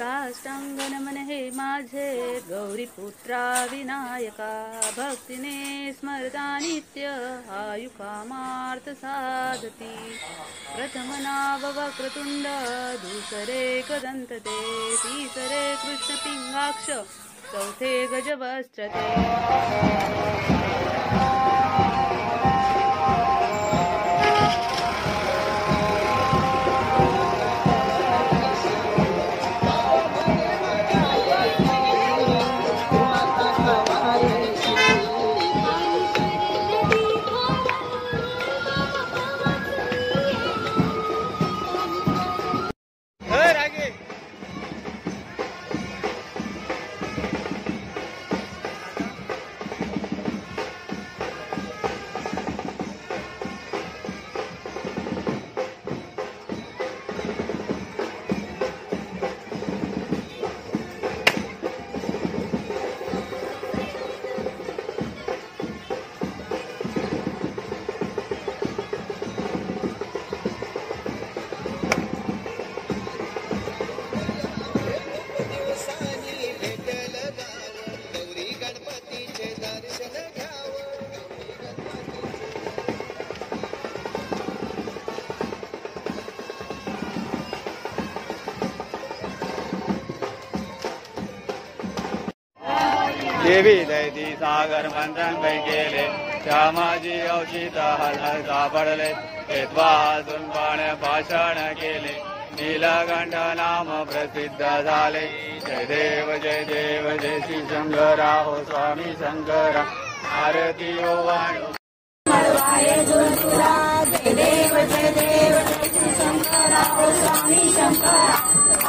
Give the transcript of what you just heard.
साष्टांग नमन हे माझे गौरीपुत्रा विनायका भक्तीने स्मरता नित्य आयुकामार्थ साधती प्रथम नाव वक्रतुंड दुसरे कदंतते तिसरे कृष्ण पिंगाक्ष चौथे गजवस्त्रते देवी दैती सागर मंथन केले श्यामाजी औषित हल सापडले हेत्वा सुनपान भाषण केले नीलकंठ नाम प्रसिद्ध झाले जय देव जय श्री शंकरा हो स्वामी शंकरा आरती ओ वाणो जय देव जय श्री शंकरा हो स्वामी शंकरा